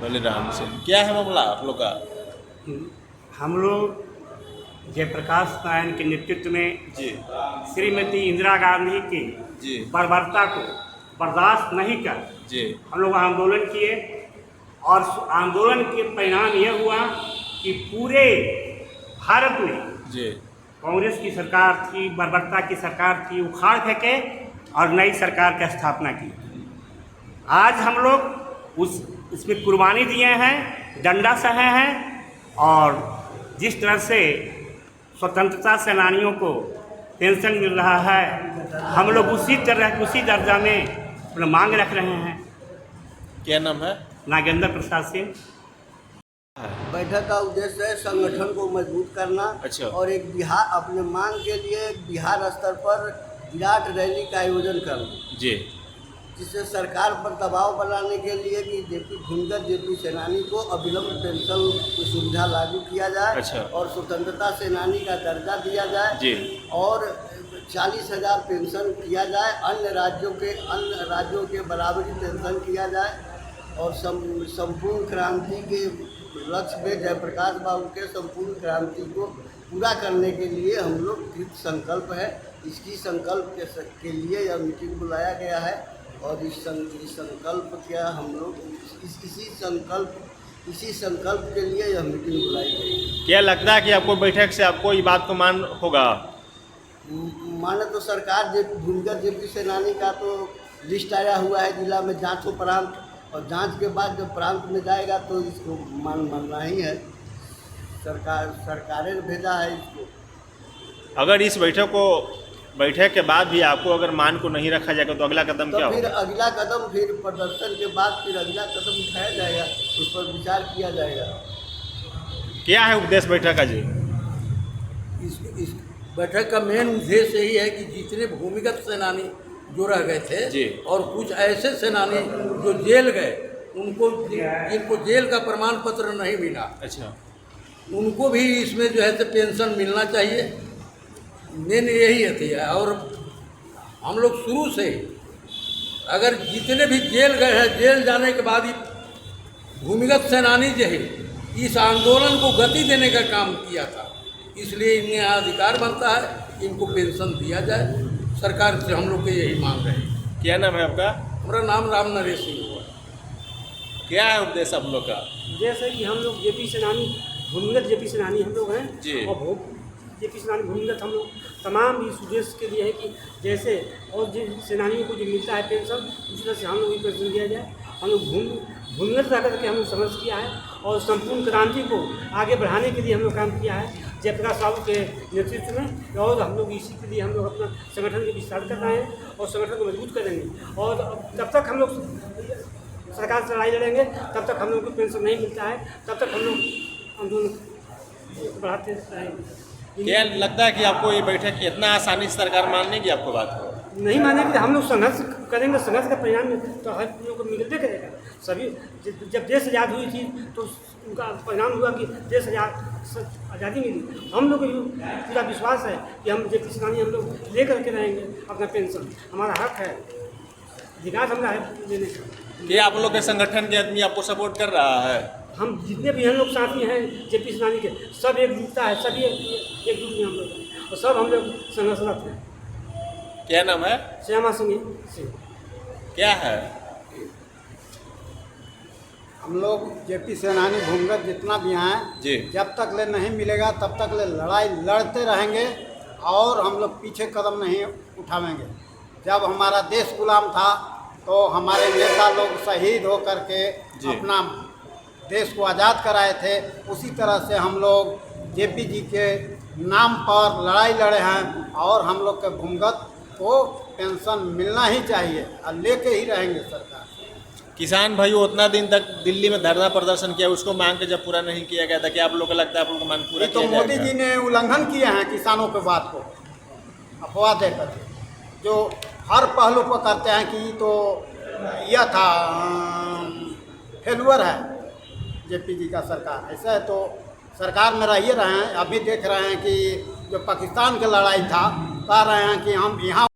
बलिराम सिंह, क्या है मामला आप लोग का? हम लोग जयप्रकाश नारायण के नेतृत्व में जी श्रीमती इंदिरा गांधी की जी बर्बरता को बर्दाश्त नहीं कर जी हम लोग आंदोलन किए और आंदोलन के परिणाम यह हुआ कि पूरे भारत में जी कांग्रेस की सरकार थी, बर्बरता की सरकार थी, उखाड़ फेंके और नई सरकार की स्थापना की। आज हम लोग इसमें कुर्बानी दिए हैं, डंडा सहे हैं और जिस तरह से स्वतंत्रता सेनानियों को पेंशन मिल रहा है, हम लोग उसी दर्जा में अपना मांग रख रहे हैं। क्या नाम है? नागेंद्र प्रसाद सिंह। बैठक का उद्देश्य है संगठन को मजबूत करना। अच्छा। और एक बिहार अपने मांग के लिए बिहार स्तर पर विराट रैली का आयोजन करना, जी जिससे सरकार पर दबाव बनाने के लिए कि जेपी सेनानी को अविलंब पेंशन की सुविधा लागू किया जाए। अच्छा। और स्वतंत्रता सेनानी का दर्जा दिया जाए जी और 40,000 पेंशन किया जाए। अन्य राज्यों के बराबरी पेंशन किया जाए और संपूर्ण क्रांति के लक्ष्य में जयप्रकाश बाबू के संपूर्ण क्रांति को पूरा करने के लिए हम लोग कृत संकल्प है। इसकी संकल्प के लिए यह मीटिंग बुलाया गया है और इस संकल्प क्या हम लोग इसी संकल्प के लिए यह मीटिंग बुलाई गई। क्या लगता है कि आपको बैठक से आपको ये बात को मान होगा? माने तो सरकार भूमिगत जेपी सेनानी का तो लिस्ट आया हुआ है जिला में जांच उपरांत, और जांच के बाद जब प्रांत में जाएगा तो इसको मानना ही है। सरकारें ने भेजा है इसको। अगर इस बैठक के बाद भी आपको अगर मान को नहीं रखा जाएगा तो अगला कदम तो क्या फिर होगा? अगला कदम फिर प्रदर्शन के बाद फिर अगला कदम उठाया जाएगा, उस पर विचार किया जाएगा। क्या है उद्देश्य बैठक का जी? इस बैठक का मेन उद्देश्य यही है कि जितने भूमिगत सेनानी जो रह गए थे जी। और कुछ ऐसे सेनानी जो जेल गए, उनको जिनको जेल का प्रमाण पत्र नहीं मिला, अच्छा, उनको भी इसमें जो है तो पेंशन मिलना चाहिए। मेन यही है। और हम लोग शुरू से अगर जितने भी जेल गए हैं, जेल जाने के बाद ही भूमिगत सेनानी जो है इस आंदोलन को गति देने का काम किया था, इसलिए इन्हें अधिकार बनता है इनको पेंशन दिया जाए। सरकार से हम लोग के यही मांग रहे हैं। क्या नाम है आपका? हमारा नाम राम नरेश सिंह हुआ। क्या है उद्देश्य आप लोग का? जैसे कि हम लोग जेपी सेनानी भूमिगत जेपी सेनानी हम लोग हैं जी। और जेपी सेनानी भूमिगत हम लोग तमाम इस उद्देश्य के लिए है कि जैसे और जिन सेनानियों को जो मिलता है पेंशन, उसी तरह से हम लोग भी पेंशन दिया जाए। हम लोग भूमिगत रह करके हम लोग संघर्ष किया है और संपूर्ण क्रांति को आगे बढ़ाने के लिए हम लोग काम किया है जयप्रकाश बाबू के नेतृत्व में। और हम लोग इसी के लिए हम लोग अपना संगठन के विस्तार कर रहे हैं और संगठन को मजबूत करेंगे। और जब तक हम लोग सरकार से लड़ाई लड़ेंगे, तब तक हम लोग को पेंशन नहीं मिलता है, तब तक हम लोग आंदोलन बढ़ाते रहेंगे। क्या लगता है कि आपको ये बैठक इतना आसानी से सरकार मान लेगी आपको बात को? नहीं मानेंगे। हम लोग संघर्ष करेंगे, संघर्ष का परिणाम तो हर लोगों को मिलते करेगा। सभी जब देश आज़ाद हुई थी तो उनका परिणाम हुआ कि देश आज़ादी मिली। हम लोग को पूरा विश्वास है कि हम जेपी सेनानी हम लोग ले करके रहेंगे अपना पेंशन। हमारा हक है, अधिकार हमारा है लेने का। क्या आप लोग के संगठन के आदमी आपको सपोर्ट कर रहा है? हम जितने भी हम लोग साथी हैं जेपी सेनानी के, सब एकजुटता है, सभी एकजुट में हम लोग हैं और सब हम लोग संघर्षरत हैं। क्या नाम है? श्यामा सिंह। क्या है? हम लोग जेपी सेनानी भूमिगत जितना भी हैं जी। जब तक ले नहीं मिलेगा तब तक ले लड़ाई लड़ते रहेंगे और हम लोग पीछे कदम नहीं उठावेंगे। जब हमारा देश गुलाम था तो हमारे नेता लोग शहीद हो करके अपना देश को आज़ाद कराए थे। उसी तरह से हम लोग जेपी जी के नाम पर लड़ाई लड़े हैं और हम लोग के भूमिगत को पेंशन मिलना ही चाहिए और लेके ही रहेंगे सरकार। किसान भाई उतना दिन तक दिल्ली में धरना प्रदर्शन किया, उसको मांग के जब पूरा नहीं किया गया था, क्या आप लोग को लगता है आप लोग को मांग पूरा तो किया मोदी जाएगा? जी ने उल्लंघन किए हैं किसानों के बात को अफवाह देकर के, जो हर पहलू पर करते हैं कि तो यह था फेलुअर है जेपी जी का सरकार। ऐसा है तो सरकार में रहिए रहे हैं। अभी देख रहे हैं कि जो पाकिस्तान की लड़ाई था, कह रहे हैं कि हम यहाँ